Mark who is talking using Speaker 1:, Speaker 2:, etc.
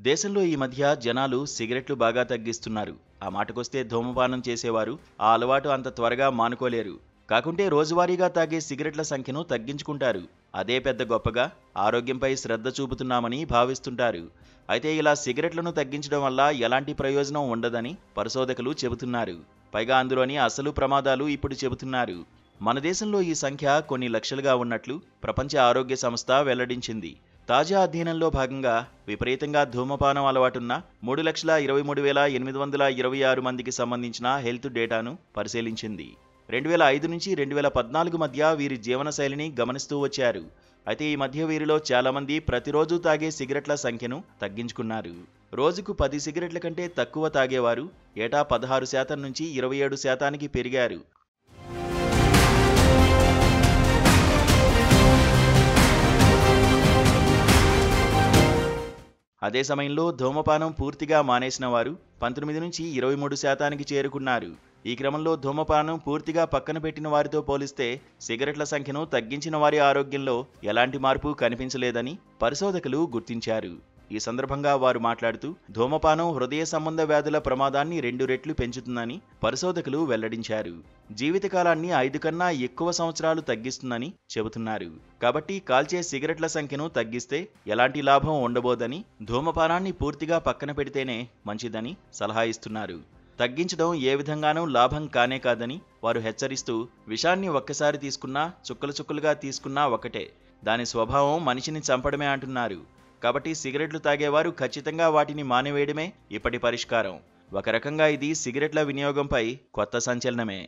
Speaker 1: దేశంలో ఈ మధ్య జనాలు సిగరెట్లు బాగా తగ్గిస్తున్నారు. ఆ మాటకొస్తే ధూమపానం చేసేవారు ఆ అలవాటు అంత త్వరగా మానుకోలేరు. కాకుంటే రోజువారీగా తాగే సిగరెట్ల సంఖ్యను తగ్గించుకుంటారు. అదే పెద్ద గొప్పగా ఆరోగ్యంపై శ్రద్ధ చూపుతున్నామని భావిస్తుంటారు. అయితే ఇలా సిగరెట్లను తగ్గించడం వల్ల ఎలాంటి ప్రయోజనం ఉండదని పరిశోధకులు చెబుతున్నారు. పైగా అందులోని అసలు ప్రమాదాలు ఇప్పుడు చెబుతున్నారు. మన దేశంలో ఈ సంఖ్య కొన్ని లక్షలుగా ఉన్నట్లు ప్రపంచ ఆరోగ్య సంస్థ వెల్లడించింది. తాజా అధ్యయనంలో భాగంగా విపరీతంగా ధూమపానం అలవాటున్న 3,23,826 మందికి సంబంధించిన హెల్త్ డేటాను పరిశీలించింది. 2005 నుంచి 2014 మధ్య వీరి జీవనశైలిని గమనిస్తూ వచ్చారు. అయితే ఈ మధ్య వీరిలో చాలామంది ప్రతిరోజు తాగే సిగరెట్ల సంఖ్యను తగ్గించుకున్నారు. రోజుకు 10 సిగరెట్ల కంటే తక్కువ తాగేవారు ఏటా 16% నుంచి 27%కి పెరిగారు. అదే సమయంలో ధూమపానం పూర్తిగా మానేసిన వారు 19 నుంచి 23%కి చేరుకున్నారు. ఈ క్రమంలో ధూమపానం పూర్తిగా పక్కన పెట్టిన వారితో పోలిస్తే సిగరెట్ల సంఖ్యను తగ్గించిన వారి ఆరోగ్యంలో ఎలాంటి మార్పు కనిపించలేదని పరిశోధకులు గుర్తించారు. ఈ సందర్భంగా వారు మాట్లాడుతూ ధూమపానం హృదయ సంబంధ వ్యాధుల ప్రమాదాన్ని 2 రెట్లు పెంచుతుందని పరిశోధకులు వెల్లడించారు. జీవితకాలాన్ని 5 కన్నా ఎక్కువ సంవత్సరాలు తగ్గిస్తుందని చెబుతున్నారు. కాబట్టి కాల్చే సిగరెట్ల సంఖ్యను తగ్గిస్తే ఎలాంటి లాభం ఉండబోదని, ధూమపానాన్ని పూర్తిగా పక్కన పెడితేనే మంచిదని సలహా ఇస్తున్నారు. తగ్గించడం ఏ విధంగానూ లాభం కానే కాదని వారు హెచ్చరిస్తూ, విషాన్ని ఒక్కసారి తీసుకున్నా చుక్కలు చుక్కలుగా తీసుకున్నా ఒకటే, దాని స్వభావం మనిషిని చంపడమే అంటున్నారు. కాబట్టి సిగరెట్లు తాగేవారు ఖచ్చితంగా వాటిని మానివేయడమే ఇప్పటి పరిష్కారం. ఒక రకంగా ఇది సిగరెట్ల వినియోగంపై కొత్త సంచలనమే.